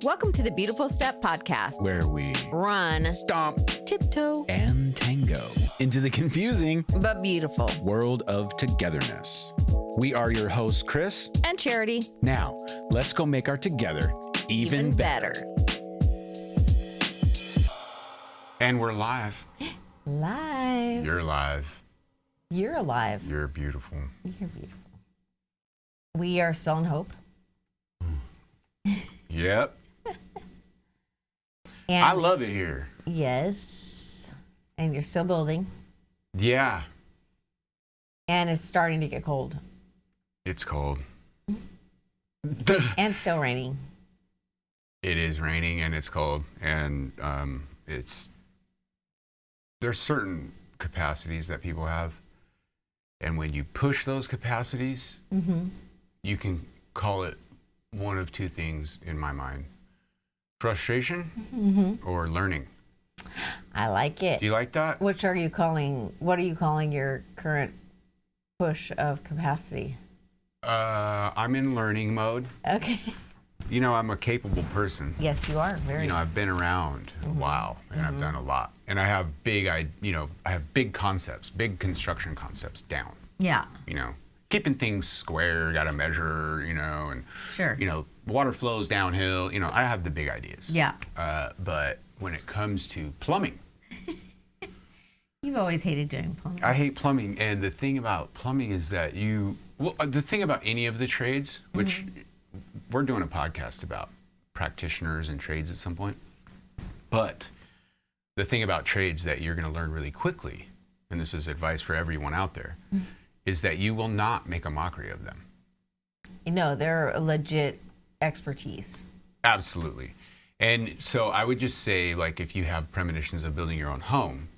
Welcome to the Beautiful Step Podcast, where we run, stomp, tiptoe, and tango into the confusing but beautiful world of togetherness. We are your hosts, Kris and Charity. Now, let's go make our together even better. And we're live. Live. You're live. You're alive. You're beautiful. You're beautiful. We are still in hope. Yep. And I love it here. yes. And you're still building. Yeah. And it's starting to get cold. It's cold. And still raining. It is raining and it's cold. And there's certain capacities that people have. And when you push those capacities, you can call it one of two things in my mind: frustration or learning. I like it. Do you like that? What are you calling your current push of capacity? I'm in learning mode. Okay. You know, I'm a capable person. Yes, you are. Very. You know, I've been around a while and I've done a lot. And I have I have big concepts, big construction concepts down. Yeah. You know, keeping things square, got to measure, and Sure. Water flows downhill. I have the big ideas. Yeah. But when it comes to plumbing, You've always hated doing plumbing. I hate plumbing. And the thing about plumbing is that the thing about any of the trades, which we're doing a podcast about practitioners and trades at some point. But the thing about trades that you're going to learn really quickly, and this is advice for everyone out there, is that you will not make a mockery of them. No, they're a legit expertise. Absolutely. And so I would just say, like, if you have premonitions of building your own home,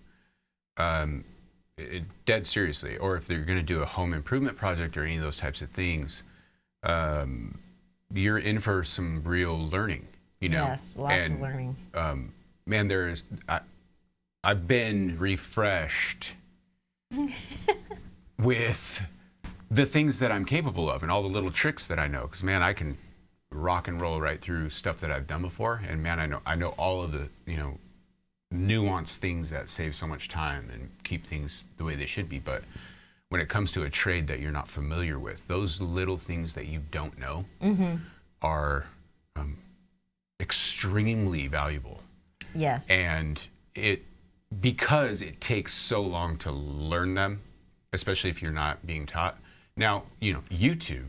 dead seriously, or if you're going to do a home improvement project or any of those types of things, you're in for some real learning, Yes, lots of learning. Man, I've been refreshed with the things that I'm capable of and all the little tricks that I know. Because, man, I can rock and roll right through stuff that I've done before. And, man, I know all of the, nuanced things that save so much time and keep things the way they should be. But when it comes to a trade that you're not familiar with, those little things that you don't know are extremely valuable. Yes. And because it takes so long to learn them, especially if you're not being taught. Now, YouTube,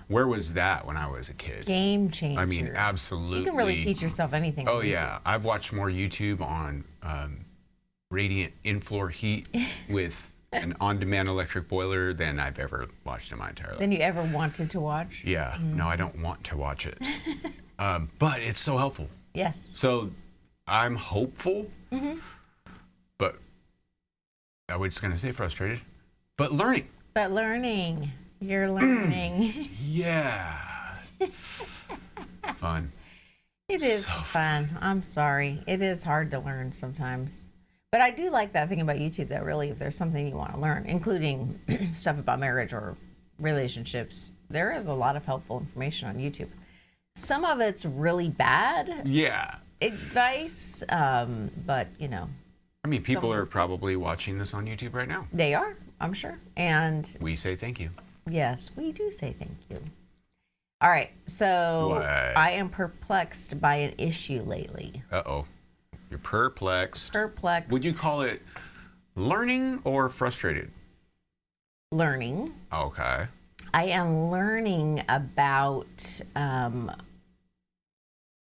where was that when I was a kid? Game changer. I mean, absolutely. You can really teach yourself anything. Oh, yeah. I've watched more YouTube on radiant in-floor heat with an on-demand electric boiler than I've ever watched in my entire life. Than you ever wanted to watch? Yeah. No, I don't want to watch it. But it's so helpful. Yes. So I'm hopeful, but I was going to say frustrated, but learning. But learning. You're learning. Yeah. Fun. It is So fun. I'm sorry. It is hard to learn sometimes. But I do like that thing about YouTube that really, if there's something you want to learn, including stuff about marriage or relationships, there is a lot of helpful information on YouTube. Some of it's really bad advice, but, I mean, people are probably watching this on YouTube right now. they are, I'm sure. And We say thank you. yes, we do say thank you. All right. So What? I am perplexed by an issue lately. Uh-oh. You're perplexed. Perplexed. Would you call it learning or frustrated? Learning. Okay. I am learning about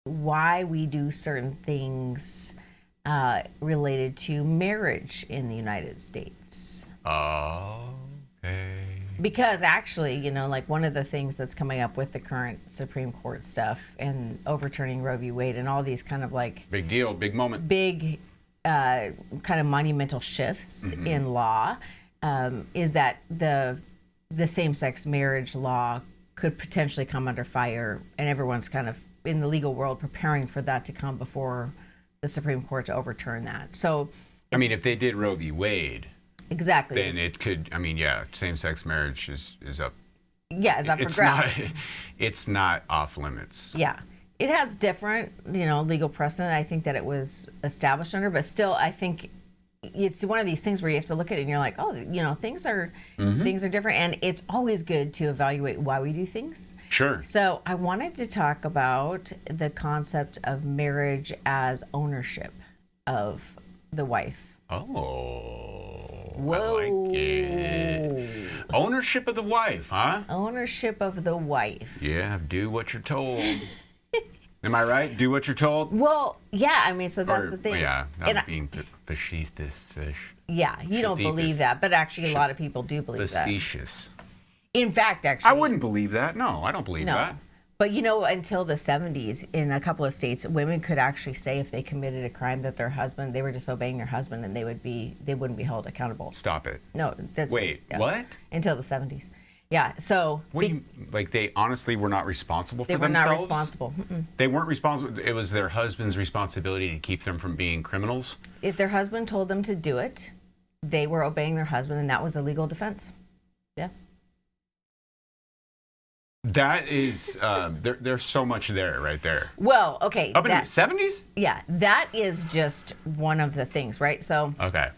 why we do certain things related to marriage in the United States. Okay. Because actually, like one of the things that's coming up with the current Supreme Court stuff and overturning Roe v. Wade and all these kind of like Big deal, big moment. big kind of monumental shifts in law is that the same-sex marriage law could potentially come under fire, and everyone's kind of in the legal world preparing for that to come before the Supreme Court to overturn that. So, I mean, if they did Roe v. Wade, exactly, then it could. I mean, yeah, same-sex marriage is up. Yeah, it's up for grabs. It's not off limits. Yeah. It has different, legal precedent. I think that it was established under, but still, I think it's one of these things where you have to look at it and you're like, oh, things are different, and it's always good to evaluate why we do things. Sure. So I wanted to talk about the concept of marriage as ownership of the wife. Oh, Whoa. I like it. Ownership of the wife, huh? Ownership of the wife. Yeah, do what you're told. Am I right? Do what you're told? Well, yeah, I mean, so that's the thing. Yeah, I'm being facetious. Yeah, you don't believe that, but actually a lot of people do believe that. Facetious. In fact, actually. I wouldn't believe that. No, I don't believe that. But until the 70s, in a couple of states, women could actually say if they committed a crime that they were disobeying their husband, and they wouldn't be held accountable. Stop it. No, that's Wait, what? Until the 70s. Yeah, so... they honestly were not responsible for themselves? They were not responsible. Mm-mm. They weren't responsible? It was their husband's responsibility to keep them from being criminals? If their husband told them to do it, they were obeying their husband, and that was a legal defense. Yeah. That is... there's so much there, right there. Well, okay. Up in the 70s? Yeah, that is just one of the things, right? So okay.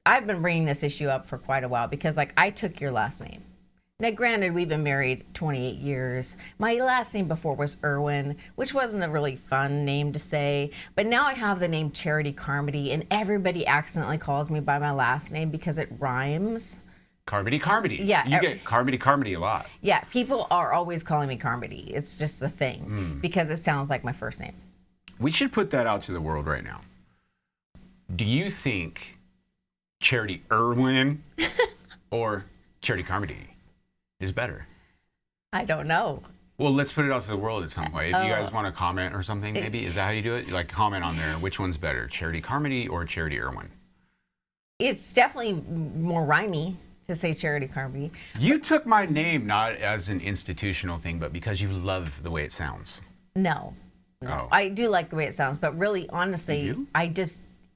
I've been bringing this issue up for quite a while because, I took your last name. Now, granted, we've been married 28 years. My last name before was Irwin, which wasn't a really fun name to say. But now I have the name Charity Carmody, and everybody accidentally calls me by my last name because it rhymes. Carmody. Yeah. You get Carmody a lot. Yeah, people are always calling me Carmody. It's just a thing because it sounds like my first name. We should put that out to the world right now. Do you think Charity Irwin or Charity Carmody is better? I don't know. Well, let's put it out to the world at some point. If you guys want to comment or something, maybe. Is that how you do it? Comment on there. Which one's better, Charity Carmody or Charity Irwin? It's definitely more rhymey to say Charity Carmody. You took my name not as an institutional thing, but because you love the way it sounds. No. Oh. I do like the way it sounds, but really, honestly,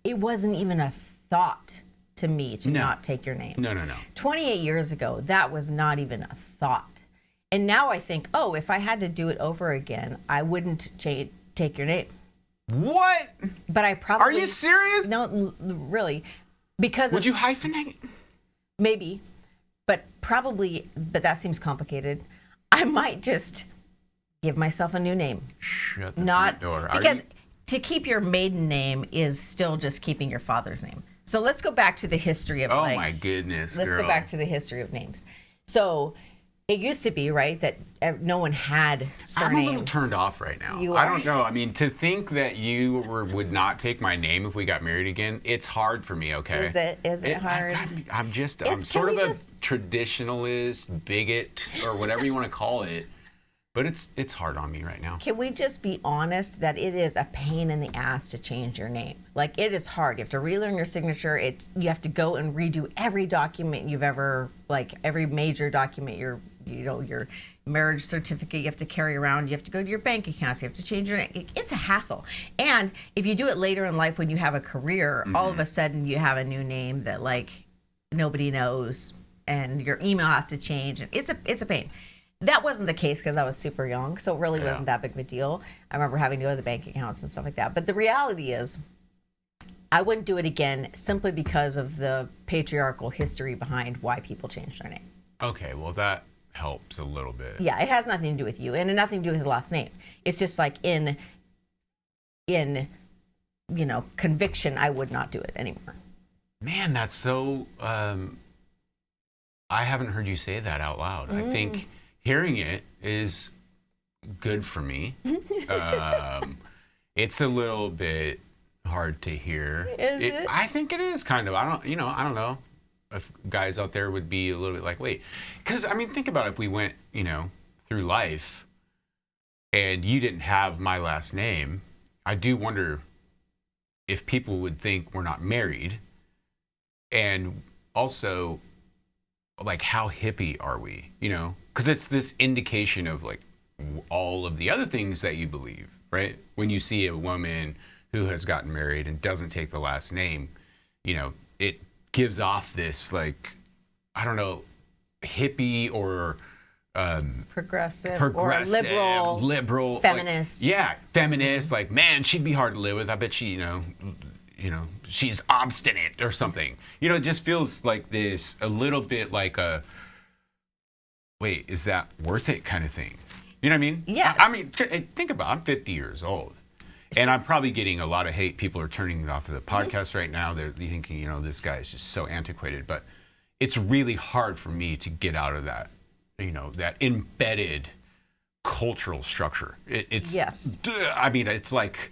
it wasn't even a thought to me to not take your name. No. 28 years ago, that was not even a thought. And now I think, if I had to do it over again, I wouldn't take your name. What? But I probably... Are you serious? No, really. Because... Would you hyphenate? Maybe. But that seems complicated. I might just give myself a new name. Shut the front door. Because to keep your maiden name is still just keeping your father's name. So let's go back to the history of my goodness, Let's go back to the history of names. So it used to be, right, that no one had surnames. I'm a little turned off right now. I don't know. I mean, to think that you would not take my name if we got married again, it's hard for me, okay? Is it hard? I'm sort of a traditionalist, bigot, or whatever you want to call it. But it's hard on me right now. Can we just be honest that it is a pain in the ass to change your name? It is hard. You have to relearn your signature. You have to go and redo every document you've ever, every major document, your marriage certificate you have to carry around. You have to go to your bank accounts. You have to change your name. It's a hassle. And if you do it later in life when you have a career, all of a sudden you have a new name that nobody knows, and your email has to change. And it's a pain. That wasn't the case because I was super young, so it really wasn't that big of a deal. I remember having to go to the bank accounts and stuff like that. But the reality is, I wouldn't do it again simply because of the patriarchal history behind why people changed their name. Okay, well, that helps a little bit. Yeah, it has nothing to do with you, and nothing to do with the last name. It's just in conviction, I would not do it anymore. Man, that's so... I haven't heard you say that out loud. I think... Hearing it is good for me. It's a little bit hard to hear. Is it? I think it is kind of. I don't know if guys out there would be a little bit like, wait, because think about it, if we went, through life, and you didn't have my last name. I do wonder if people would think we're not married, and also, how hippie are we? Because it's this indication of all of the other things that you believe, right? When you see a woman who has gotten married and doesn't take the last name, it gives off this I don't know, hippie or progressive or liberal, feminist. Like, feminist. Like, man, she'd be hard to live with. I bet she, she's obstinate or something. It just feels like this, a little bit like a, wait, is that worth it kind of thing? You know what I mean? Yes. I mean, think about it. I'm 50 years old. And I'm probably getting a lot of hate. People are turning off of the podcast right now. They're thinking, this guy is just so antiquated. But it's really hard for me to get out of that, that embedded cultural structure. It's yes. I mean, it's like.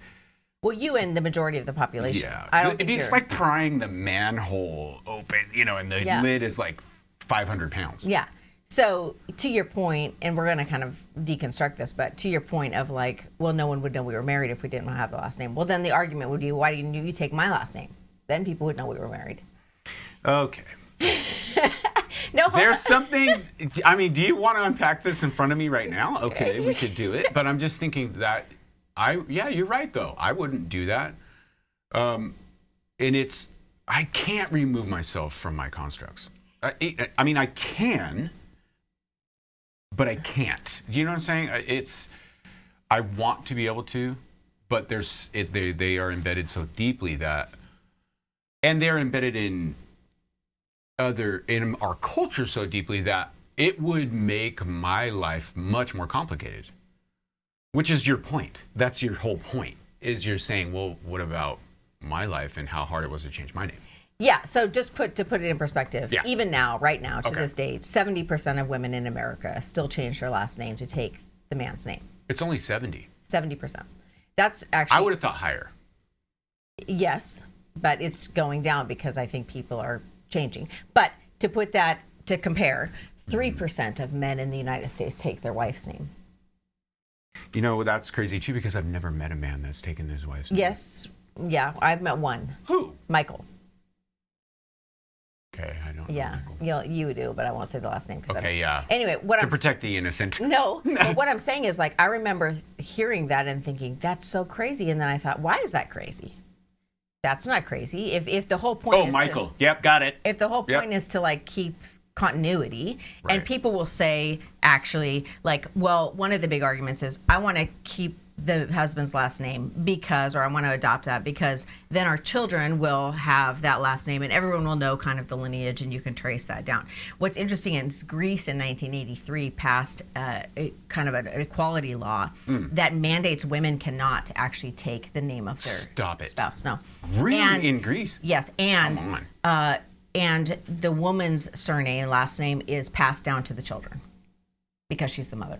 Well, you and the majority of the population. Yeah. I don't think it's like prying the manhole open, and the lid is like 500 pounds. Yeah. So to your point, and we're going to kind of deconstruct this, but to your point of like, well, no one would know we were married if we didn't have the last name. Well, then the argument would be, why didn't you take my last name? Then people would know we were married. Okay. No. There's something, I mean, do you want to unpack this in front of me right now? Okay, we could do it. But I'm just thinking that you're right though. I wouldn't do that. And I can't remove myself from my constructs. I mean, I can, but I can't. You know what I'm saying? I want to be able to, but they are embedded so deeply and they're embedded in our culture so deeply that it would make my life much more complicated. Which is your point. That's your whole point. Is you're saying, well, what about my life and how hard it was to change my name? Yeah, so just to put it in perspective, even now, right now, to this date, 70% of women in America still change their last name to take the man's name. It's only 70. 70%. That's actually... I would have thought higher. Yes, but it's going down because I think people are changing. But to put that, to compare, 3% of men in the United States take their wife's name. That's crazy too because I've never met a man that's taken his wife's name. Yes, yeah, I've met one. Who? Michael. Okay, I don't know. Yeah, you do, but I won't say the last name. Okay, yeah. Anyway, to protect the innocent. No, but what I'm saying is, like, I remember hearing that and thinking, that's so crazy. And then I thought, why is that crazy? That's not crazy. If the whole point is Michael. Yep, got it. If the whole point is to, like, keep continuity, and people will say, actually, like, well, one of the big arguments is, I want to keep the husband's last name because, or I want to adopt that because then our children will have that last name and everyone will know kind of the lineage and you can trace that down. What's interesting is Greece in 1983 passed kind of an equality law that mandates women cannot actually take the name of their spouse. No. Really? In Greece? Yes. And the woman's surname, last name, is passed down to the children because she's the mother.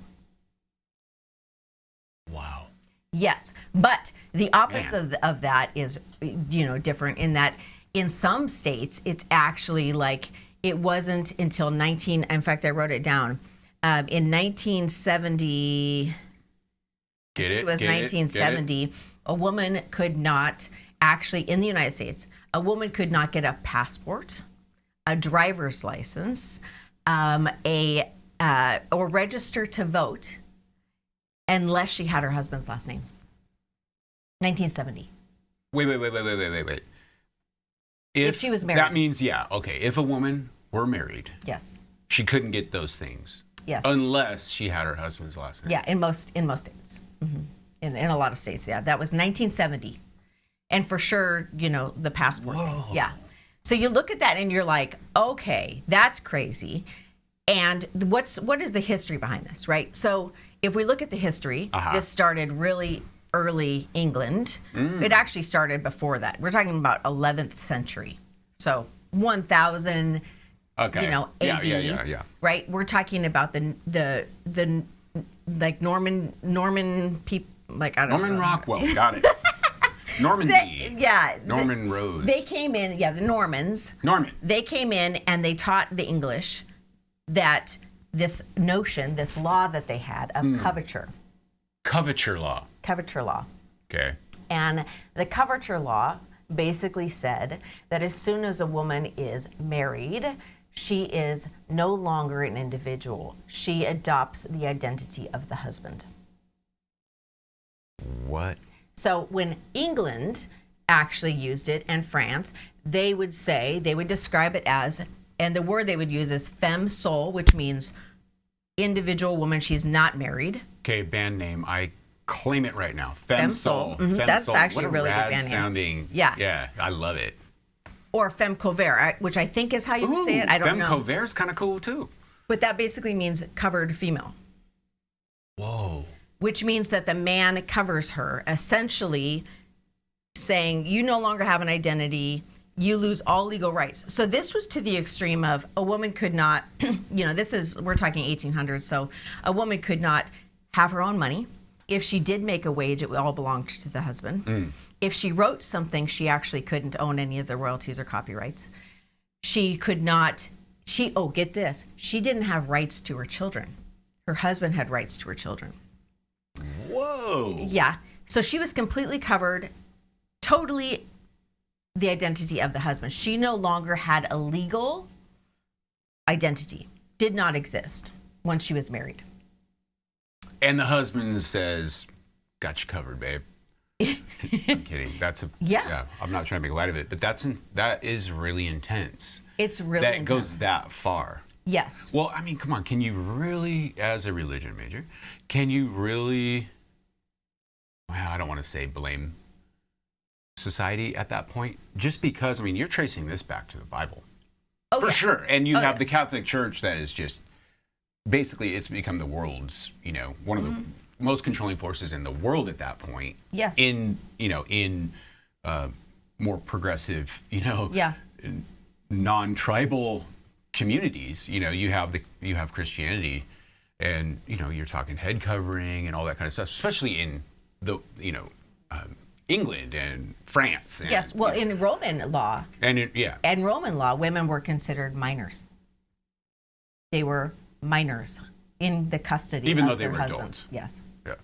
Wow. Yes, but the opposite of that is, different in that in some states, it's actually like it wasn't until in fact, I wrote it down, in 1970, it was 1970, a woman could not actually, in the United States, a woman could not get a passport, a driver's license, or register to vote unless she had her husband's last name. 1970. Wait. If she was married. That means, if a woman were married. Yes. She couldn't get those things. Yes. Unless she had her husband's last name. Yeah, in most states. Mm-hmm. In a lot of states, yeah. That was 1970. And for sure, the passport thing. Yeah. So you look at that and you're like, okay, that's crazy. And what is the history behind this, right? So if we look at the history, this started really early England. It actually started before that. We're talking about 11th century. So 1000, AD. Yeah. Right? We're talking about the like Norman people, like, I don't know. Norman Rockwell, got it. Normandy. Norman Rose. They came in, the Normans. They came in and they taught the English that this notion, this law that they had of coverture. Coverture law. Okay. And the coverture law basically said that as soon as a woman is married, she is no longer an individual. She adopts the identity of the husband. What? So when England actually used it and France, they would describe it as, and the word they would use is femme sole, which means individual woman. She's not married. Okay, band name. I claim it right now. Femsoul. Femsoul. That's actually what a really good rad band name. sounding. Yeah. Yeah, I love it. Or femme couvert, which I think is how you would say it. I don't know. Femme couvert is kind of cool too. But that basically means covered female. Whoa. Which means that the man covers her, essentially saying, you no longer have an identity, you lose all legal rights. So this was to the extreme of a woman could not, we're talking 1800s, so a woman could not have her own money. If she did make a wage, it all belonged to the husband. If she wrote something, she actually couldn't own any of the royalties or copyrights. She could not, get this, she didn't have rights to her children. Her husband had rights to her children. Whoa. Yeah. So she was completely covered, totally the identity of the husband. She no longer had a legal identity, did not exist once she was married. And the husband says, got you covered, babe. I'm kidding. Yeah. I'm not trying to make light of it, but that is really intense. It's really that intense. Goes that far. Yes. Well, I mean, come on. Can you really, as a religion major, I don't want to say blame society at that point, just because, I mean, you're tracing this back to the Bible. Oh, for yeah. sure. And you have the Catholic Church that is just, basically, it's become the world's, one of the most controlling forces in the world at that point. Yes. In more progressive, non-tribal communities. You have Christianity, and you're talking head covering and all that kind of stuff, especially in the England and France. And, yes. Well, in Roman law. And Roman law, women were considered minors. They were minors in the custody even of though they their were husbands. adults. Yes. Yeah.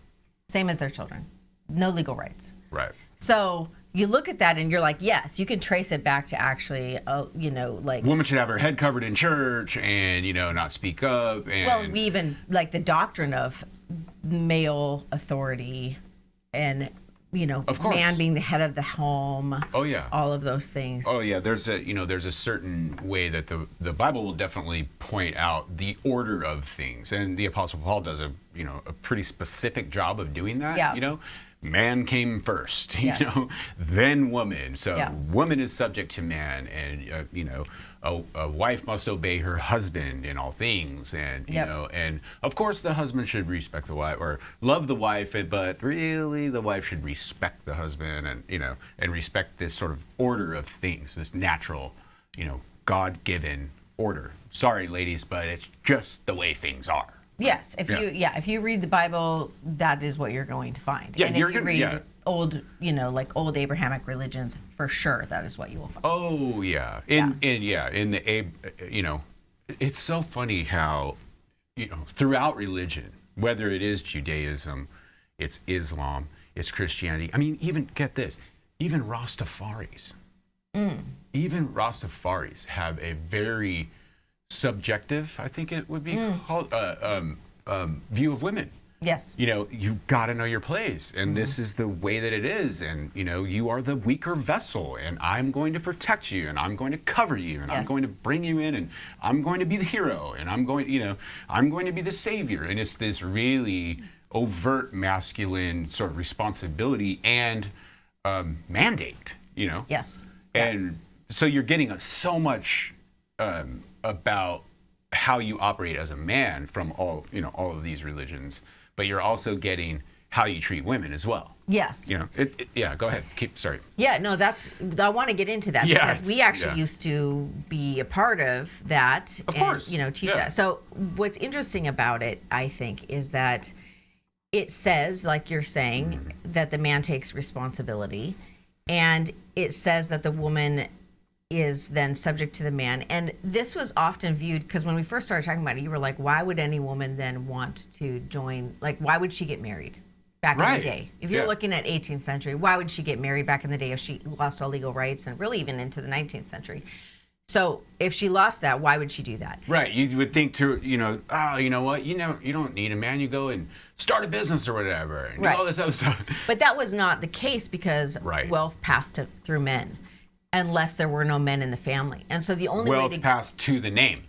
Same as their children. No legal rights. Right. So you look at that and you're like, yes, you can trace it back to actually, women should have her head covered in church and, not speak up. And well, we even, the doctrine of male authority and, Of course. man being the head of the home. Oh, yeah. All of those things. Oh, yeah. There's a certain way that the Bible will definitely point out the order of things. And the Apostle Paul does a pretty specific job of doing that. Yeah. Man came first, Yes. then woman. So Yeah. woman is subject to man, and a wife must obey her husband in all things, and and of course the husband should respect the wife or love the wife, but really the wife should respect the husband, and respect this sort of order of things, this natural, God-given order. Sorry, ladies, but it's just the way things are. Yes, if you read the Bible, that is what you're going to find. Yeah, and if you read old, old Abrahamic religions, for sure, that is what you will find. Oh yeah, in the it's so funny how throughout religion, whether it is Judaism, it's Islam, it's Christianity. I mean, even get this, even Rastafaris, have a very subjective, I think it would be called, view of women. Yes. You got to know your place, and this is the way that it is, and you are the weaker vessel, and I'm going to protect you, and I'm going to cover you, and I'm going to bring you in, and I'm going to be the hero, and I'm going to be the savior, and it's this really overt masculine sort of responsibility and mandate, Yes. and so you're getting so much about how you operate as a man from all of these religions, but you're also getting how you treat women as well. Yes. Yeah, go ahead. Sorry. Yeah, no, I want to get into that because we actually used to be a part of that. Of course. Teach that. So what's interesting about it, I think, is that it says, like you're saying, that the man takes responsibility, and it says that the woman is then subject to the man. And this was often viewed, because when we first started talking about it, you were like, why would any woman then want to join? Like, why would she get married back in the day? If you're looking at 18th century, why would she get married back in the day if she lost all legal rights, and really even into the 19th century? So if she lost that, why would she do that? Right. You would think you know what? You don't need a man. You go and start a business or whatever, and do all this other stuff. But that was not the case, because wealth passed through men, unless there were no men in the family. And so the only way passed to the name.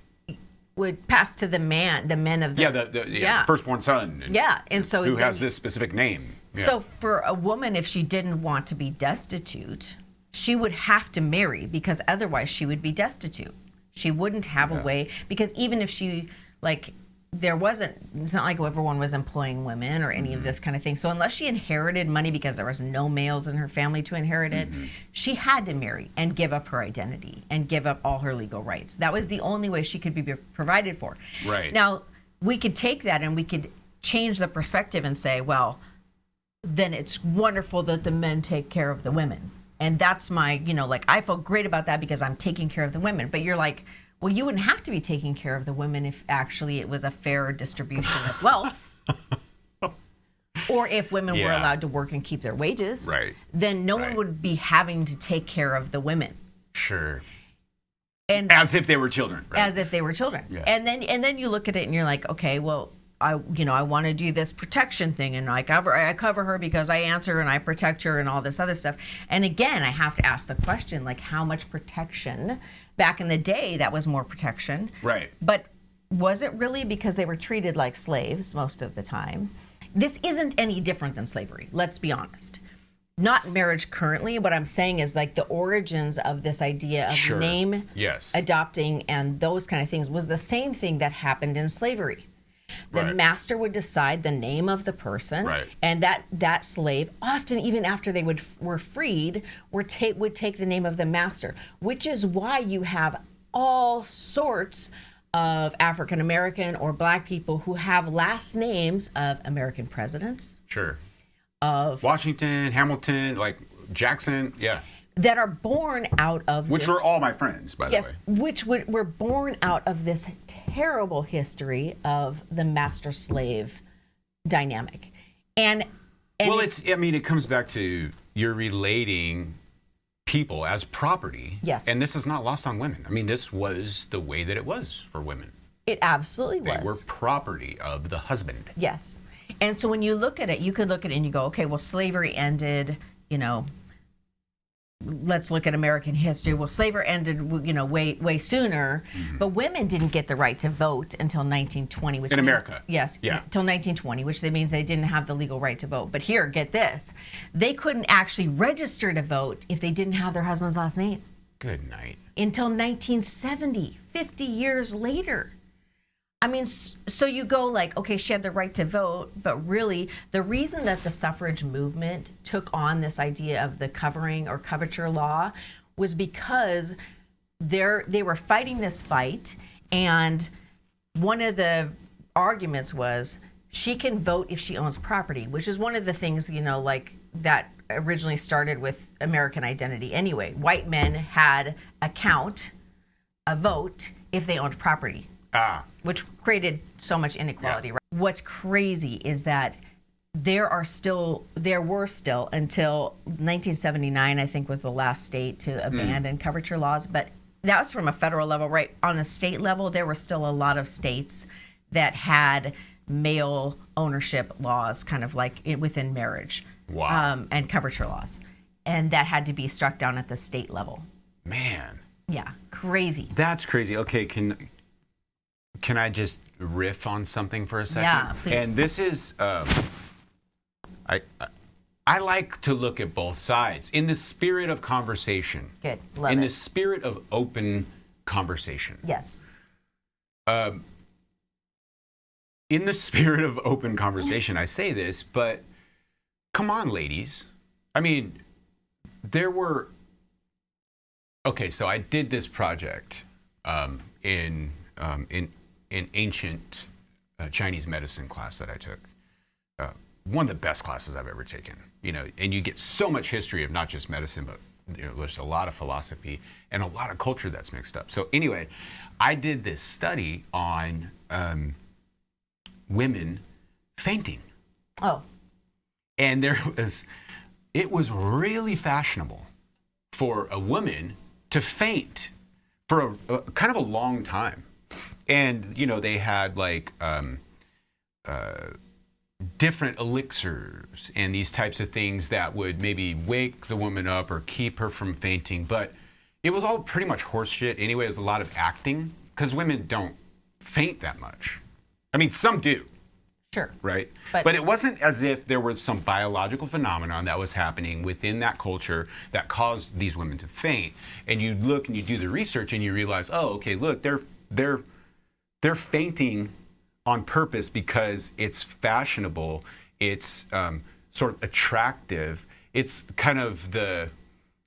would pass to the men of the the firstborn son. And so who has this specific name. Yeah. So for a woman, if she didn't want to be destitute, she would have to marry, because otherwise she would be destitute. She wouldn't have a way, because even if she, like, it's not like everyone was employing women or any of this kind of thing. So unless she inherited money because there was no males in her family to inherit it, she had to marry and give up her identity and give up all her legal rights. That was the only way she could be provided for. Right. Now, we could take that and we could change the perspective and say, well, then it's wonderful that the men take care of the women. And that's my, I feel great about that because I'm taking care of the women. But you're like, well, you wouldn't have to be taking care of the women if actually it was a fair distribution of wealth. Or if women were allowed to work and keep their wages. Right. Then no one would be having to take care of the women. Sure. And as if they were children. Right? As if they were children. Yeah. And then you look at it and you're like, okay, well, I want to do this protection thing, and I cover her because I answer and I protect her and all this other stuff. And again, I have to ask the question, like, how much protection? Back in the day, that was more protection. Right. But was it really because they were treated like slaves most of the time? This isn't any different than slavery. Let's be honest. Not marriage currently. What I'm saying is, like, the origins of this idea of name adopting and those kind of things was the same thing that happened in slavery. The master would decide the name of the person, and that slave, often even after they were freed, would take the name of the master, which is why you have all sorts of African American or Black people who have last names of American presidents. Sure. Of Washington, Hamilton, like Jackson, that are born out of which were all my friends, by the way. Which were born out of this terrible history of the master-slave dynamic. And well, it comes back to you're relating people as property. Yes. And this is not lost on women. I mean, this was the way that it was for women. It absolutely was. They were property of the husband. Yes. And so when you look at it, you could look at it and you go, okay, well, slavery ended, let's look at American history. Well, slavery ended, way sooner, but women didn't get the right to vote until 1920, which in means, America. Yes, until 1920, which means they didn't have the legal right to vote. But here, get this, they couldn't actually register to vote if they didn't have their husband's last name. Good night. Until 1970, 50 years later. I mean, so you go like, okay, she had the right to vote, but really the reason that the suffrage movement took on this idea of the covering or coverture law was because they were fighting this fight, and one of the arguments was she can vote if she owns property, which is one of the things, like that originally started with American identity anyway. White men had a vote if they owned property. Which created so much inequality. Right? What's crazy is that there were still until 1979, I think, was the last state to abandon coverture laws. But that was from a federal level, right? On a state level, there were still a lot of states that had male ownership laws, kind of like within marriage. Wow. And coverture laws, and that had to be struck down at the state level. Man. Yeah, crazy. That's crazy. Okay, Can I just riff on something for a second? Yeah, please. And this is, I like to look at both sides in the spirit of conversation. Good, love in it. the spirit of open conversation. Yes. In the spirit of open conversation, I say this, but come on, ladies. I mean, okay, so I did this project in ancient Chinese medicine class that I took. One of the best classes I've ever taken. And you get so much history of not just medicine, but there's a lot of philosophy and a lot of culture that's mixed up. So anyway, I did this study on women fainting. Oh. And it was really fashionable for a woman to faint for a kind of a long time. And, they had like different elixirs and these types of things that would maybe wake the woman up or keep her from fainting. But it was all pretty much horse shit. Anyway, it was a lot of acting because women don't faint that much. I mean, some do. Sure. Right? But But it wasn't as if there was some biological phenomenon that was happening within that culture that caused these women to faint. And you look and you do the research and you realize, oh, okay, look, they're fainting on purpose because it's fashionable, it's sort of attractive, it's kind of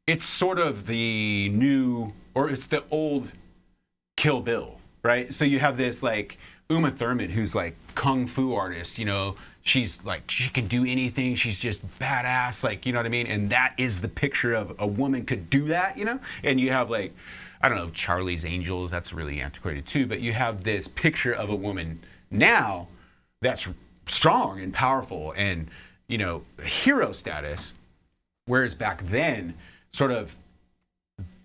it's sort of the new, or it's the old Kill Bill, right? So you have this like Uma Thurman, who's like kung fu artist, you know, she's like, she can do anything, she's just badass, like, you know what I mean? And that is the picture of a woman could do that, you know? And you have like, I don't know, Charlie's Angels, that's really antiquated too, but you have this picture of a woman now that's strong and powerful and, you know, hero status, whereas back then, sort of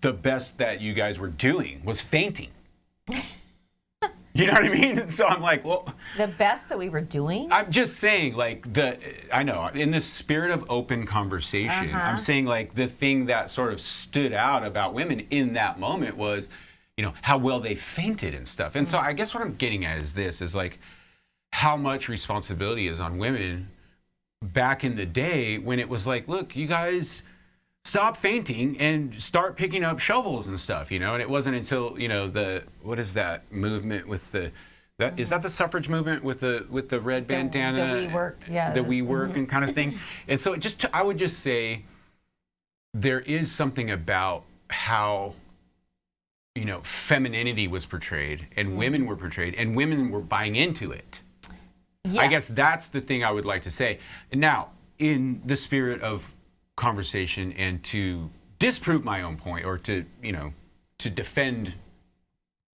the best that you guys were doing was fainting. You know what I mean? So I'm like, well, the best that we were doing? I'm just saying, like, I know, in the spirit of open conversation, I'm saying, like, the thing that sort of stood out about women in that moment was, you know, how well they fainted and stuff. And so I guess what I'm getting at is like, how much responsibility is on women back in the day when it was like, look, you guys stop fainting and start picking up shovels and stuff, you know? And it wasn't until, you know, what is that movement with is that the suffrage movement with the red bandana? The we work, yeah. The we work and kind of thing. And so I would just say there is something about how, you know, femininity was portrayed and women were portrayed and women were buying into it. Yes. I guess that's the thing I would like to say. Now, in the spirit of conversation and to disprove my own point, or to, you know, to defend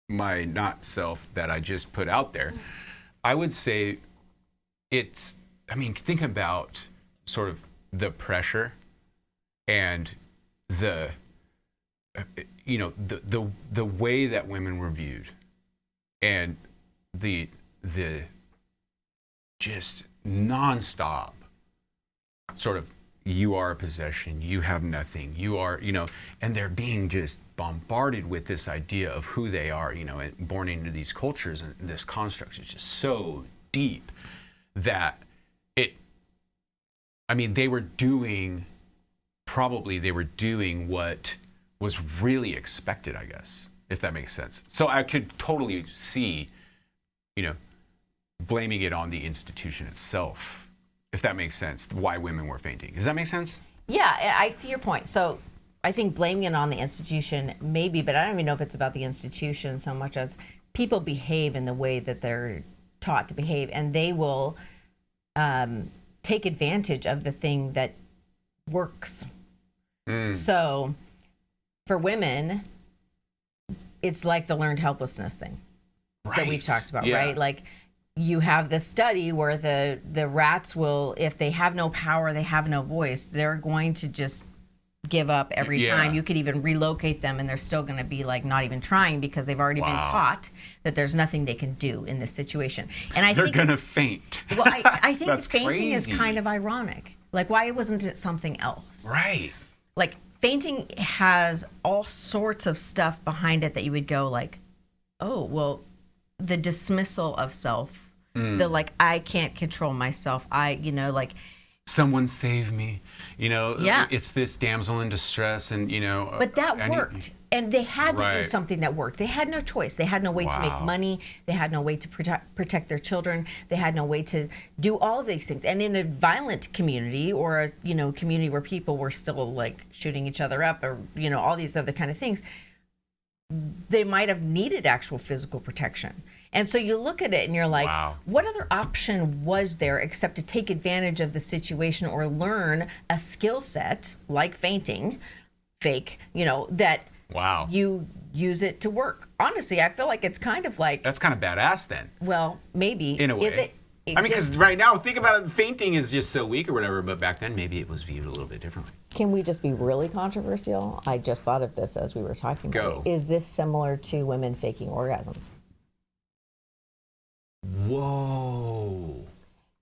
my not self that I just put out there, I would say think about sort of the pressure and the, you know, the way that women were viewed and the just nonstop sort of, you are a possession, you have nothing, you are, you know, and they're being just bombarded with this idea of who they are, you know, and born into these cultures, and this construct is just so deep that they were doing what was really expected, I guess, if that makes sense. So I could totally see, you know, blaming it on the institution itself, if that makes sense, why women were fainting. Does that make sense? Yeah, I see your point. So I think blaming it on the institution, maybe, but I don't even know if it's about the institution so much as people behave in the way that they're taught to behave, and they will take advantage of the thing that works. So for women, it's like the learned helplessness thing that we've talked about, right? Like, you have this study where the rats will, if they have no power, they have no voice, they're going to just give up every time. You could even relocate them and they're still going to be like not even trying, because they've already been taught that there's nothing they can do in this situation. And I think they're going to faint. Well, I think That's fainting crazy. is kind of ironic. Like, why wasn't it something else? Right. Like, fainting has all sorts of stuff behind it that you would go like, oh, well, the dismissal of self, the like, I can't control myself. Like, someone save me, you know. Yeah. It's this damsel in distress, and you know. But that worked, and they had to do Right. something that worked. They had no choice. They had no way to make Wow. money. They had no way to protect their children. They had no way to do all of these things. And in a violent community, or a community where people were still like shooting each other up, or all these other kind of things, they might have needed actual physical protection. And so you look at it and you're like, Wow. what other option was there except to take advantage of the situation or learn a skill set like fainting, that Wow. you use it to work? Honestly, I feel like it's kind of like, That's kind of badass then. well, maybe. In a way. Is it? Because right now, think about it, fainting is just so weak or whatever, but back then maybe it was viewed a little bit differently. Can we just be really controversial? I just thought of this as we were talking about it. Is this similar to women faking orgasms? Whoa.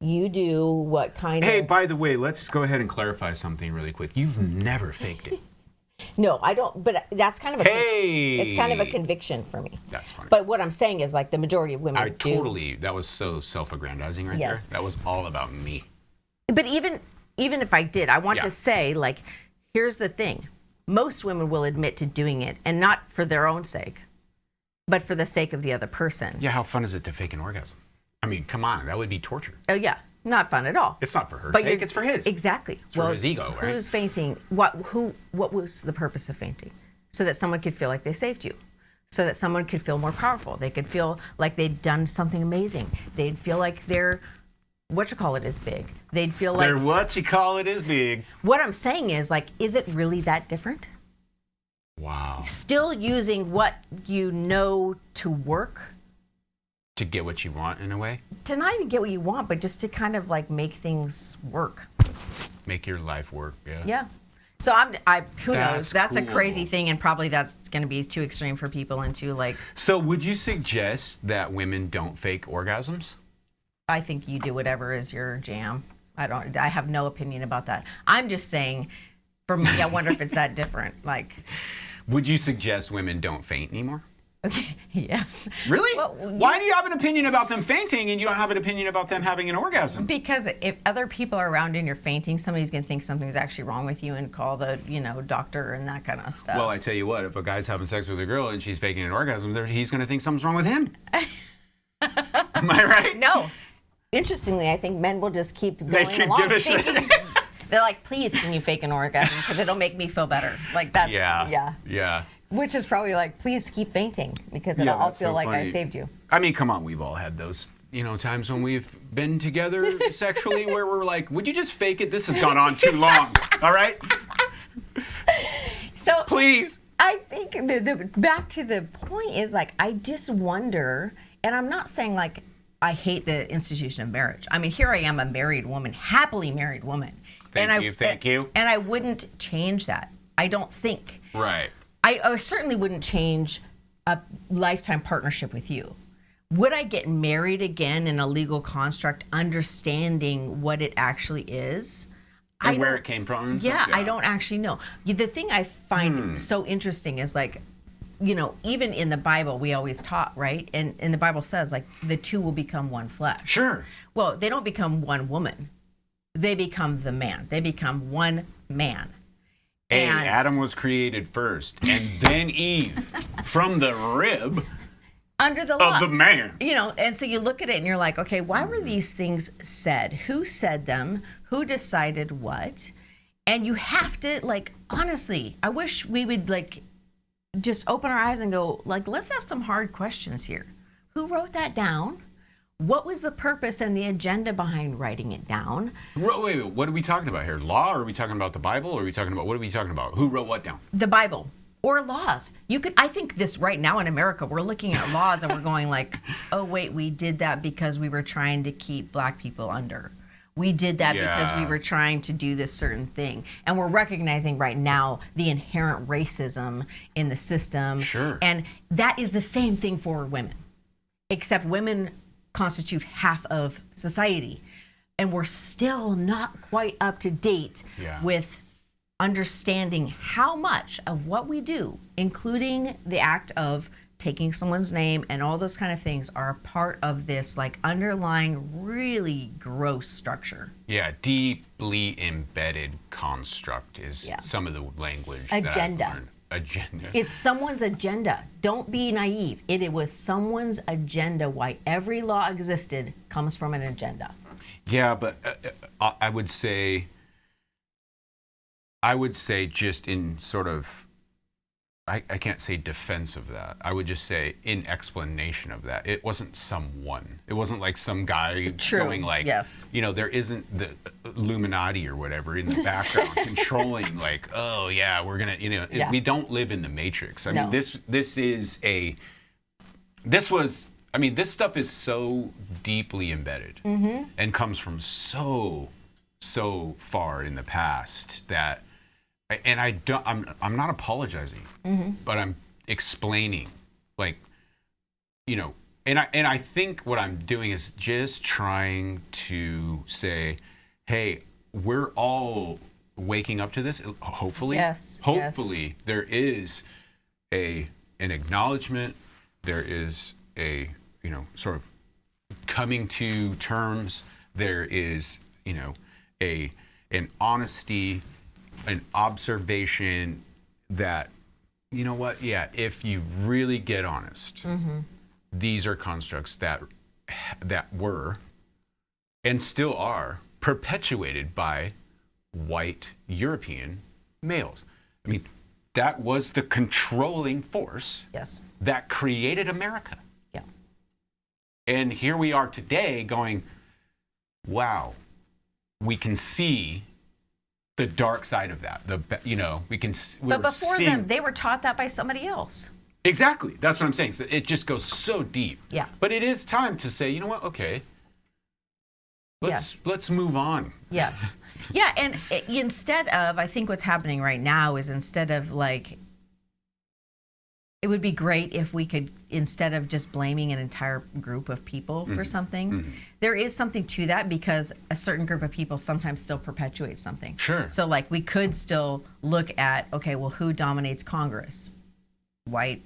You do what kind of... Hey, by the way, let's go ahead and clarify something really quick. You've never faked it. No, I don't. But that's kind of it's kind of a conviction for me. That's funny. But what I'm saying is, like, the majority of women that was so self-aggrandizing right Yes. there. That was all about me. But even if I did, I want to say, like, here's the thing. Most women will admit to doing it, and not for their own sake, but for the sake of the other person. Yeah, how fun is it to fake an orgasm? I mean, come on, that would be torture. Oh, yeah. Not fun at all. It's not for her sake, it's for his. Exactly. It's for his ego, right? Who's fainting? What was the purpose of fainting? So that someone could feel like they saved you. So that someone could feel more powerful. They could feel like they'd done something amazing. They'd feel like their is big. They'd feel like is big. What I'm saying is, like, is it really that different? Wow. Still using what you know to work. To get what you want, in a way? To not even get what you want, but just to kind of, like, make things work. Make your life work, yeah. Yeah. So who knows? That's cool. A crazy thing, and probably that's going to be too extreme for people and too, like... So would you suggest that women don't fake orgasms? I think you do whatever is your jam. I have no opinion about that. I'm just saying, for me, I wonder if it's that different. Like... Would you suggest women don't faint anymore? Okay, yes. Really? Well, why do you have an opinion about them fainting and you don't have an opinion about them having an orgasm? Because if other people are around and you're fainting, somebody's going to think something's actually wrong with you and call the, doctor and that kind of stuff. Well, I tell you what, if a guy's having sex with a girl and she's faking an orgasm, he's going to think something's wrong with him. Am I right? No. Interestingly, I think men will just keep going they could along. Give a shit. They're like, please, can you fake an orgasm? Because it'll make me feel better. Like, that's, Yeah. Which is probably like, please keep fainting because I'll feel like I saved you. I mean, come on, we've all had those, times when we've been together sexually where we're like, would you just fake it? This has gone on too long. All right? So please. I think the back to the point is, like, I just wonder, and I'm not saying, like, I hate the institution of marriage. I mean, here I am, a married woman, happily married woman. Thank you. And I wouldn't change that. I don't think. Right. I certainly wouldn't change a lifetime partnership with you. Would I get married again in a legal construct, understanding what it actually is? And where it came from? Yeah, I don't actually know. The thing I find so interesting is, like, even in the Bible, we always taught, right? And the Bible says, like, the two will become one flesh. Sure. Well, they don't become one woman. They become the man. They become one man. Hey, Adam was created first, and then Eve from the rib under the law of the man. And so you look at it and you're like, okay, why were these things said? Who said them? Who decided what? And you have to, like, honestly, I wish we would, like, just open our eyes and go, like, let's ask some hard questions here. Who wrote that down? What was the purpose and the agenda behind writing it down? Wait, what are we talking about here? Law, or are we talking about the Bible, or are we talking about, what are we talking about? Who wrote what down? The Bible. Or laws. I think this right now in America, we're looking at laws and we're going like, oh, wait, we did that because we were trying to keep black people under. We did that because we were trying to do this certain thing. And we're recognizing right now the inherent racism in the system. Sure. And that is the same thing for women, except women constitute half of society. And we're still not quite up to date with understanding how much of what we do, including the act of taking someone's name and all those kind of things, are a part of this, like, underlying really gross structure. Yeah, deeply embedded construct is some of the language agenda. that I've learned. Agenda. It's someone's agenda. Don't be naive. It was someone's agenda. Why every law existed comes from an agenda. Yeah, but I would say just in sort of, I can't say defense of that. I would just say in explanation of that. It wasn't someone. It wasn't like some guy going like, there isn't the Illuminati or whatever in the background controlling like, oh yeah, we're going to, we don't live in the Matrix. I mean, this stuff is so deeply embedded and comes from so far in the past that, and I'm not apologizing, but I'm explaining, like, and I think what I'm doing is just trying to say, hey, we're all waking up to this. Hopefully, Yes. hopefully there is an acknowledgement. There is a, you know, sort of coming to terms. There is, you know, an honesty, an observation that, you know what, yeah, if you really get honest, these are constructs that were and still are perpetuated by white European males. I mean, that was the controlling force Yes. that created America. Yeah. And here we are today going, wow, we can see the dark side of that. You know, But before them, they were taught that by somebody else. Exactly. That's what I'm saying. So it just goes so deep. Yeah. But it is time to say, you know what? Okay. Let's move on. Yes. Yeah, and instead of, I think what's happening right now is instead of like, it would be great if we could, instead of just blaming an entire group of people for something, there is something to that because a certain group of people sometimes still perpetuates something. Sure. So like we could still look at, okay, well, who dominates Congress? White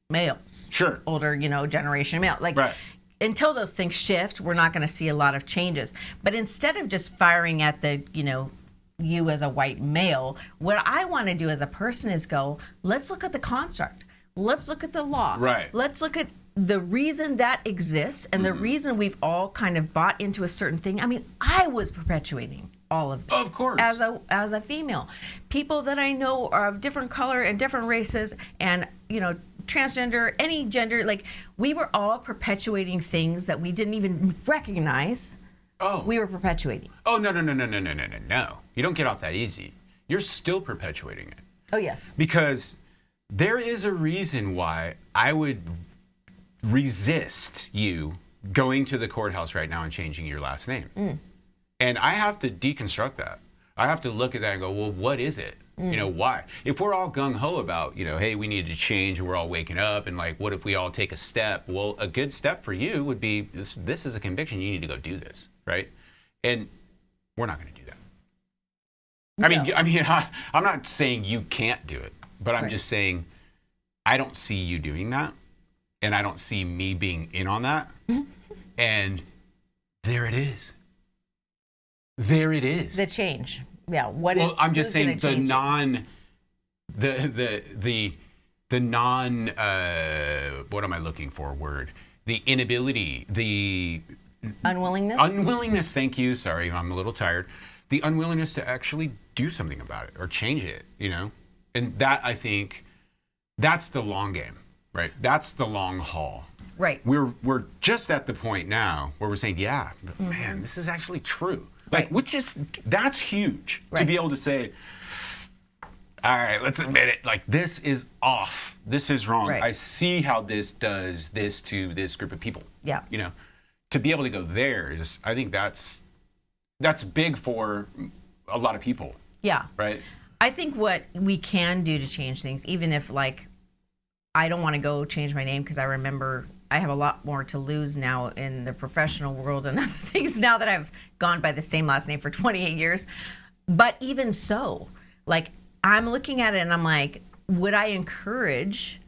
males. Sure. Older, you know, generation male. Like, Right. Until those things shift, we're not going to see a lot of changes. But instead of just firing at the, you know, you as a white male, what I want to do as a person is go, let's look at the construct. Let's look at the law. Right. Let's look at the reason that exists and the reason we've all kind of bought into a certain thing. I mean, I was perpetuating all of this. Of course. As a female. People that I know are of different color and different races and, you know, transgender, any gender, like we were all perpetuating things that we didn't even recognize. Oh. We were perpetuating. Oh, no. You don't get off that easy. You're still perpetuating it. Oh, yes. Because there is a reason why I would resist you going to the courthouse right now and changing your last name. And I have to deconstruct that. I have to look at that and go, well, what is it? You know, why? If we're all gung-ho about, you know, hey, we need to change and we're all waking up and like, what if we all take a step? Well, a good step for you would be, this is a conviction, you need to go do this, right? And we're not going to do that. No. I mean, I'm not saying you can't do it, but I'm just saying I don't see you doing that, and I don't see me being in on that. And there it is. There it is. The change. Yeah. What well, I'm just saying the non. What am I looking for? Word. The inability. The unwillingness. Unwillingness. Thank you. Sorry, I'm a little tired. The unwillingness to actually do something about it or change it. You know, and that I think that's the long game, right? That's the long haul. Right. We're just at the point now where we're saying, yeah, man, this is actually true. Like, which is, that's huge to be able to say, all right, let's admit it. Like, this is off. This is wrong. Right. I see how this does this to this group of people. Yeah. You know, to be able to go there is, I think that's big for a lot of people. Yeah. Right. I think what we can do to change things, even if like, I don't want to go change my name because I remember I have a lot more to lose now in the professional world and other things now that I've gone by the same last name for 28 years. But even so, like I'm looking at it and I'm like, would I encourage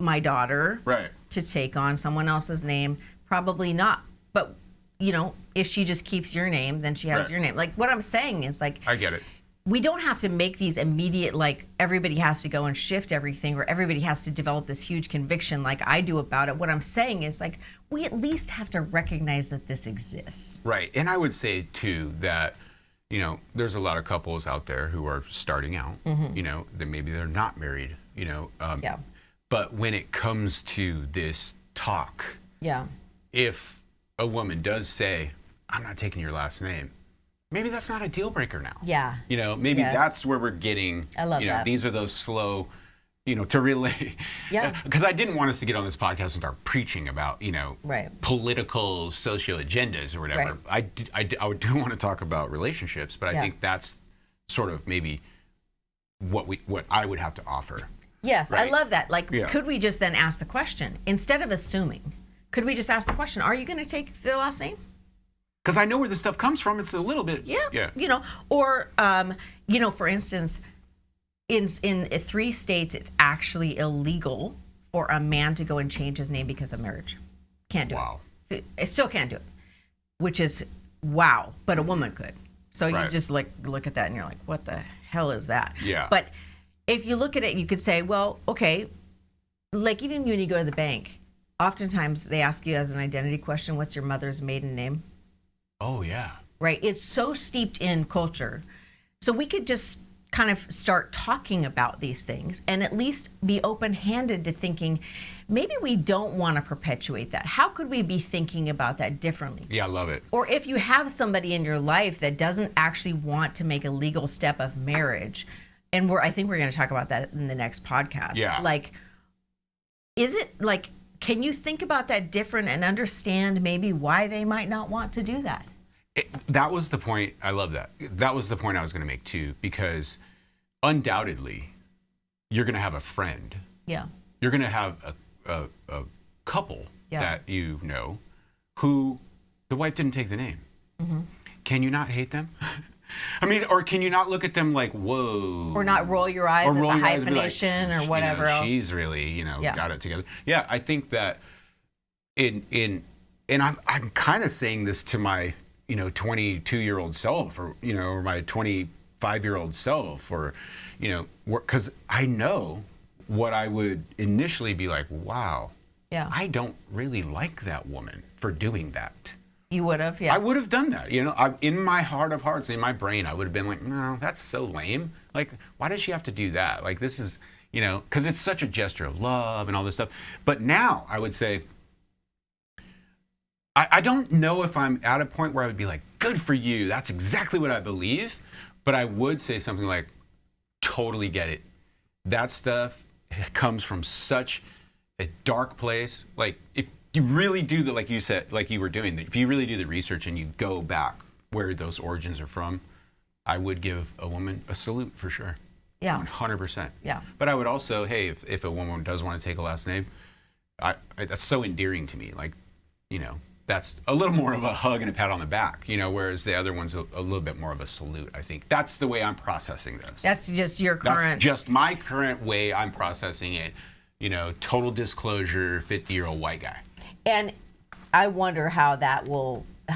my daughter to take on someone else's name? Probably not. But, you know, if she just keeps your name, then she has your name. Like what I'm saying is like, I get it. We don't have to make these immediate, like everybody has to go and shift everything or everybody has to develop this huge conviction like I do about it. What I'm saying is like, we at least have to recognize that this exists. Right. And I would say too that, you know, there's a lot of couples out there who are starting out, you know, that maybe they're not married, you know. But when it comes to this talk, if a woman does say, I'm not taking your last name, maybe that's not a deal breaker now. Yeah. You know, maybe that's where we're getting, I love you know, that. These are those slow, you know, to really, because I didn't want us to get on this podcast and start preaching about, you know, political, socio agendas or whatever. I do want to talk about relationships, but I think that's sort of maybe what I would have to offer. Yes, I love that. Like, could we just then ask the question instead of assuming? Could we just ask the question, are you going to take their last name? because I know where this stuff comes from. It's a little bit, Yeah. You know, or, you know, for instance, in 3 states, it's actually illegal for a man to go and change his name because of marriage. Can't do it. I still can't do it, which is wow. But a woman could. So you just like look at that and you're like, what the hell is that? Yeah. But if you look at it, you could say, well, okay, like even when you go to the bank, oftentimes they ask you as an identity question, what's your mother's maiden name? Oh, yeah. Right? It's so steeped in culture. So we could just kind of start talking about these things and at least be open-handed to thinking, maybe we don't want to perpetuate that. How could we be thinking about that differently? Yeah, I love it. Or if you have somebody in your life that doesn't actually want to make a legal step of marriage, and I think we're going to talk about that in the next podcast. Yeah. Like, is it like, can you think about that different and understand maybe why they might not want to do that? That was the point. I love that. That was the point I was going to make too, because undoubtedly you're going to have a friend. Yeah. You're going to have a couple that you know who the wife didn't take the name. Mm-hmm. Can you not hate them? I mean, or can you not look at them like, whoa? Or not roll your eyes at the hyphenation or whatever else. She's really, got it together. Yeah, I think that and I'm kind of saying this to my 22-year-old self, or or my 25-year-old self, or because I know what I would initially be like, wow, I don't really like that woman for doing that. You would have, yeah. I would have done that. In my heart of hearts, in my brain, I would have been like, no, that's so lame. Like, why does she have to do that? Like, this is, because it's such a gesture of love and all this stuff. But now I would say, I don't know if I'm at a point where I would be like, good for you. That's exactly what I believe. But I would say something like, totally get it. That stuff comes from such a dark place. Like, if you really do the, like you said, like you were doing, if you really do the research and you go back where those origins are from, I would give a woman a salute for sure. Yeah. 100%. Yeah. But I would also, hey, if a woman does want to take a last name, that's so endearing to me. Like, that's a little more of a hug and a pat on the back, whereas the other one's a little bit more of a salute, I think. That's the way I'm processing this. That's just your current... That's just my current way I'm processing it. Total disclosure, 50-year-old white guy. And I wonder how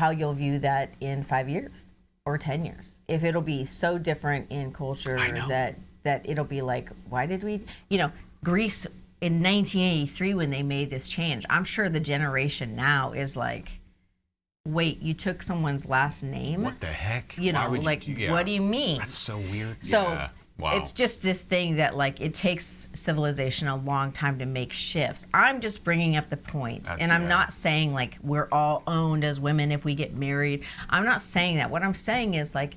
you'll view that in 5 years or 10 years. If it'll be so different in culture that it'll be like, why did we... Greece... In 1983, when they made this change, I'm sure the generation now is like, wait, you took someone's last name? What the heck? What do you mean? That's so weird. So wow. It's just this thing that like, it takes civilization a long time to make shifts. I'm just bringing up the point. And I'm not saying like, we're all owned as women if we get married. I'm not saying that. What I'm saying is like,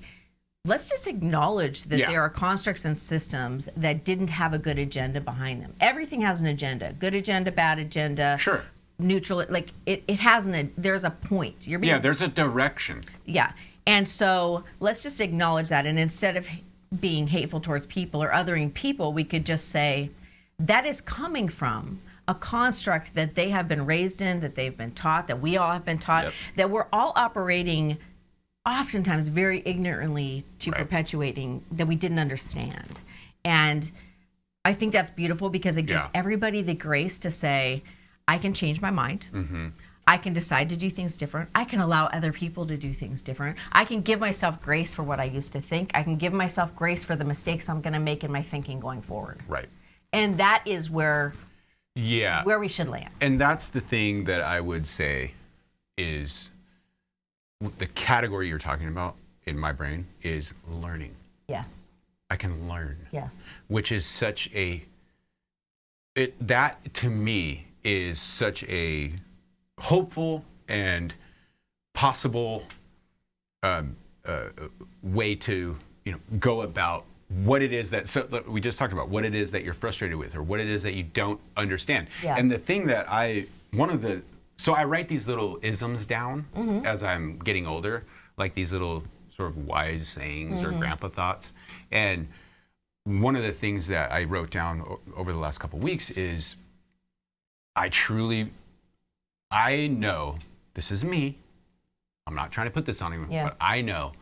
let's just acknowledge that there are constructs and systems that didn't have a good agenda behind them. Everything has an agenda. Good agenda, bad agenda. Sure. Neutral. Like, it has there's a point. There's a direction. Yeah. And so let's just acknowledge that. And instead of being hateful towards people or othering people, we could just say, that is coming from a construct that they have been raised in, that they've been taught, that we all have been taught, that we're all operating oftentimes very ignorantly to perpetuating that we didn't understand. And I think that's beautiful because it gives everybody the grace to say, I can change my mind. Mm-hmm. I can decide to do things different. I can allow other people to do things different. I can give myself grace for what I used to think. I can give myself grace for the mistakes I'm going to make in my thinking going forward. Right. And that is where we should land. And that's the thing that I would say is the category you're talking about in my brain is learning. Yes. I can learn. Yes. Which is such that to me is such a hopeful and possible way to go about what it is that we just talked about, what it is that you're frustrated with or what it is that you don't understand. Yeah. And the thing that so I write these little isms down as I'm getting older, like these little sort of wise sayings or grandpa thoughts. And one of the things that I wrote down over the last couple of weeks is I know, this is me, I'm not trying to put this on anyone, Yeah. but I know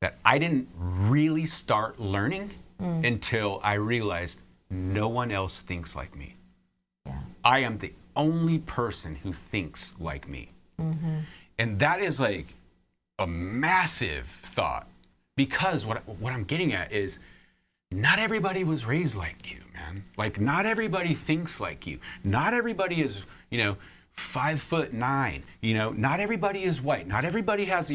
that I didn't really start learning until I realized no one else thinks like me. Yeah. I am the only person who thinks like me. And that is like a massive thought, because what I'm getting at is not everybody was raised like you, man. Like, not everybody thinks like you. Not everybody is, 5'9". Not everybody is white. Not everybody has,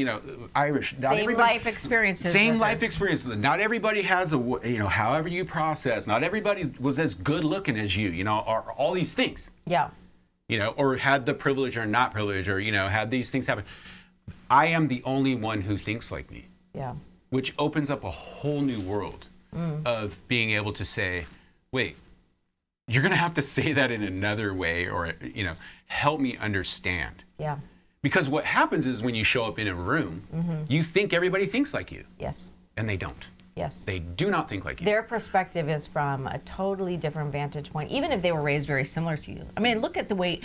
Irish. Not Same life experiences. Same with life it. experience. Not everybody has however you process. Not everybody was as good looking as you, or all these things. Yeah. Or had the privilege or not privilege, or, had these things happen. I am the only one who thinks like me. Yeah. Which opens up a whole new world of being able to say, wait, you're going to have to say that in another way, or, help me understand. Yeah. Because what happens is when you show up in a room, you think everybody thinks like you. Yes. And they don't. Yes. They do not think like you. Their perspective is from a totally different vantage point, even if they were raised very similar to you. I mean, look at the way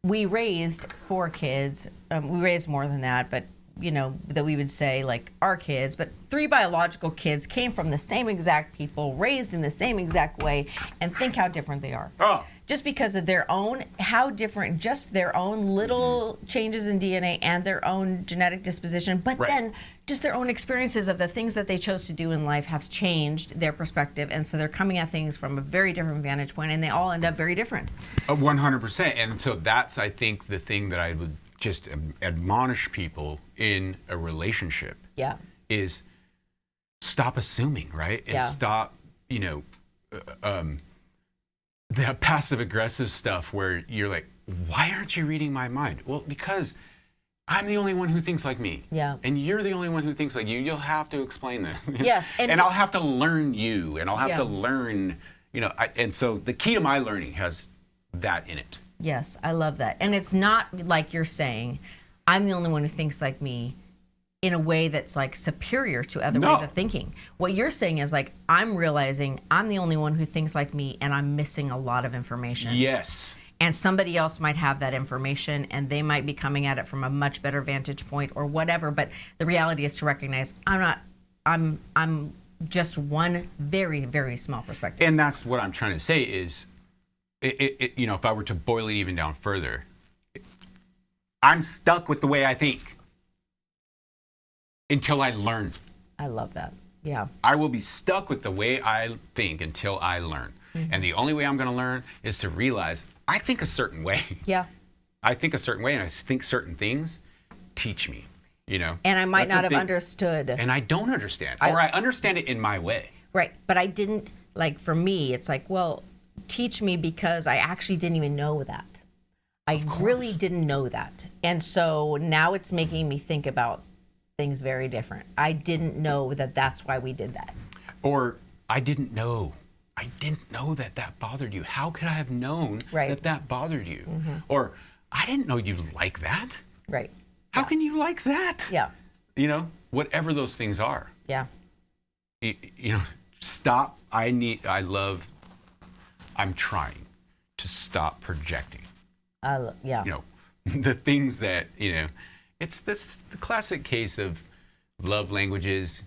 we raised 4 kids. We raised more than that, but that we would say like our kids, but 3 biological kids came from the same exact people, raised in the same exact way, and think how different they are. Oh. Just because of their own, how different, just their own little changes in DNA and their own genetic disposition, but then just their own experiences of the things that they chose to do in life have changed their perspective, and so they're coming at things from a very different vantage point, and they all end up very different. 100%. And so that's, I think, the thing that I would just admonish people in a relationship is stop assuming, right? And stop, the passive aggressive stuff where you're like, why aren't you reading my mind? Well, because I'm the only one who thinks like me. Yeah. And you're the only one who thinks like you. You'll have to explain this. Yes. And I'll have to learn you, and I'll have to learn, and so the key to my learning has that in it. Yes, I love that. And it's not like you're saying, I'm the only one who thinks like me in a way that's like superior to other ways of thinking. What you're saying is like, I'm realizing I'm the only one who thinks like me, and I'm missing a lot of information. Yes. And somebody else might have that information, and they might be coming at it from a much better vantage point or whatever. But the reality is to recognize I'm just one very, very small perspective. And that's what I'm trying to say is, if I were to boil it even down further, I'm stuck with the way I think until I learn. I love that. Yeah. I will be stuck with the way I think until I learn. And the only way I'm going to learn is to realize I think a certain way. Yeah. I think a certain way, and I think certain things. Teach me, And I might not have understood. And I don't understand. Or I understand it in my way. Right. But I didn't, like, for me, it's like, well, teach me, because I actually didn't even know that. I really didn't know that. And so now it's making me think about things very different. I didn't know that that's why we did that. Or I didn't know that bothered you. How could I have known that bothered you? Or I didn't know you like that. Right. How can you like that? Yeah. Whatever those things are. Yeah. Stop. I'm trying to stop projecting. The things that, it's the classic case of love languages.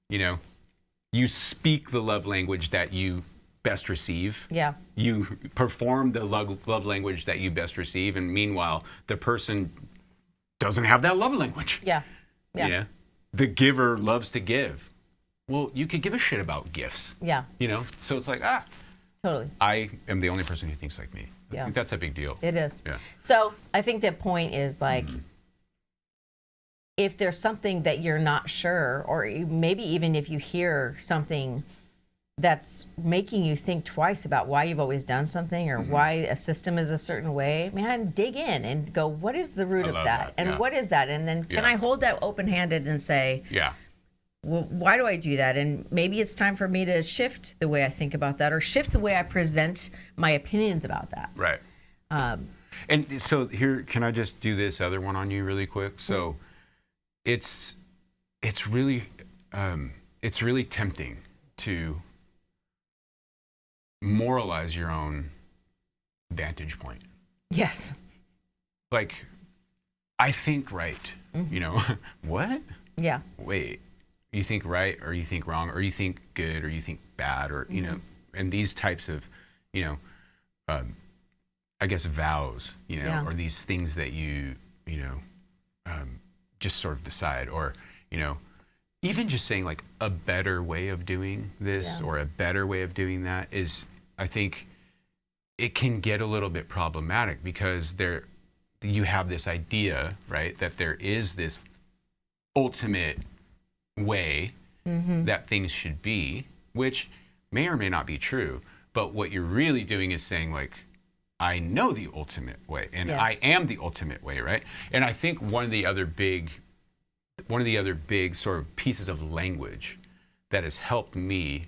You speak the love language that you best receive. Yeah. You perform the love language that you best receive. And meanwhile, the person doesn't have that love language. Yeah. Yeah. The giver loves to give. Well, you could give a shit about gifts. Yeah. So it's like, totally. I am the only person who thinks like me. I think that's a big deal. It is. Yeah. So I think the point is like, if there's something that you're not sure, or maybe even if you hear something that's making you think twice about why you've always done something, or why a system is a certain way, man, dig in and go, what is the root of that? And what is that? And then can I hold that open-handed and say, well, why do I do that? And maybe it's time for me to shift the way I think about that, or shift the way I present my opinions about that. Right. And so here, can I just do this other one on you really quick? So it's really tempting to moralize your own vantage point. Yes. Like, I think right. You know, what? Yeah. Wait, you think right, or you think wrong, or you think good, or you think bad, or, you know, and these types of, you know, I guess vows, you know, or these things that you know, just sort of decide, or, you know, even just saying like a better way of doing this or a better way of doing that is, I think it can get a little bit problematic because you have this idea, right, that there is this ultimate way that things should be, which may or may not be true. But what you're really doing is saying, like, I know the ultimate way, and I am the ultimate way, right? And I think one of the other big sort of pieces of language that has helped me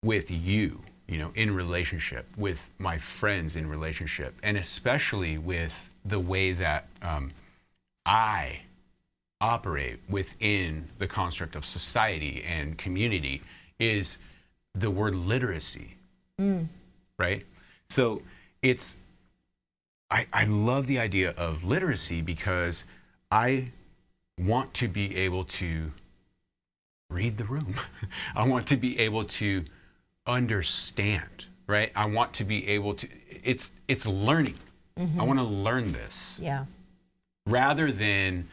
with you, you know, in relationship, with my friends in relationship, and especially with the way that I operate within the construct of society and community, is the word literacy, right? So I love the idea of literacy because I want to be able to read the room. I want to be able to understand, right? I want to be able to, it's learning. I want to learn this. Yeah. Rather than,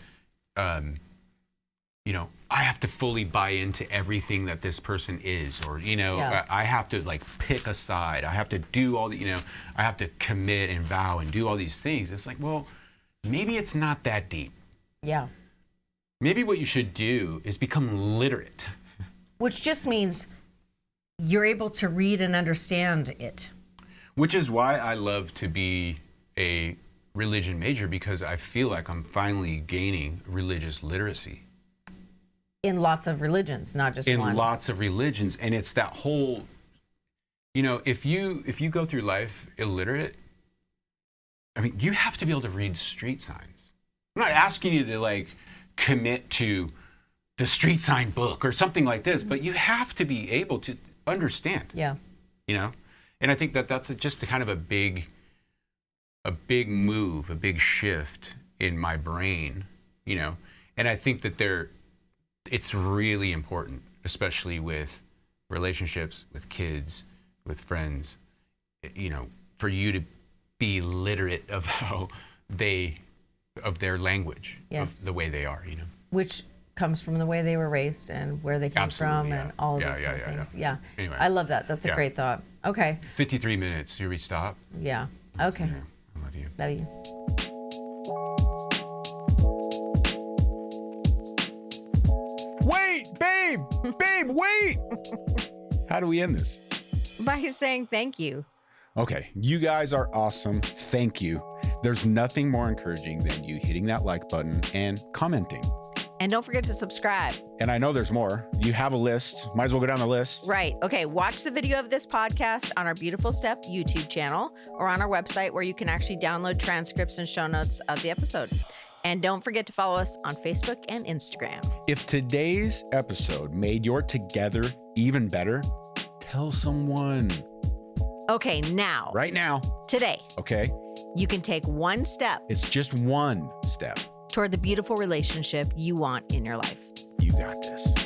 you know, I have to fully buy into everything that this person is, or, you know, I have to like pick a side. I have to do all the, you know, I have to commit and vow and do all these things. It's like, well, maybe it's not that deep. Yeah. Maybe what you should do is become literate. Which just means you're able to read and understand it. Which is why I love to be a religion major, because I feel like I'm finally gaining religious literacy. In lots of religions, not just one. In lots of religions. And it's that whole, you know, if you go through life illiterate, I mean, you have to be able to read street signs. I'm not asking you to like commit to the street sign book or something like this, but you have to be able to understand. Yeah. You know? And I think that that's just a kind of a big move, a big shift in my brain, you know? And I think that it's really important, especially with relationships, with kids, with friends, you know, for you to be literate of of their language, of the way they are, you know. Which comes from the way they were raised and where they came from and all of those kind of things. Yeah. Anyway. I love that. That's a great thought. Okay. 53 minutes. Here we stop. Yeah. Okay. Yeah, I love you. Love you. Wait, babe, wait. How do we end this? By saying thank you. Okay, you guys are awesome. Thank you. There's nothing more encouraging than you hitting that like button and commenting. And don't forget to subscribe. And I know there's more. You have a list. Might as well go down the list. Right. Okay. Watch the video of this podcast on our Beautiful Step YouTube channel or on our website, where you can actually download transcripts and show notes of the episode. And don't forget to follow us on Facebook and Instagram. If today's episode made your together even better, tell someone. Okay, now. Right now. Today. Okay. You can take one step. It's just one step Toward the beautiful relationship you want in your life. You got this.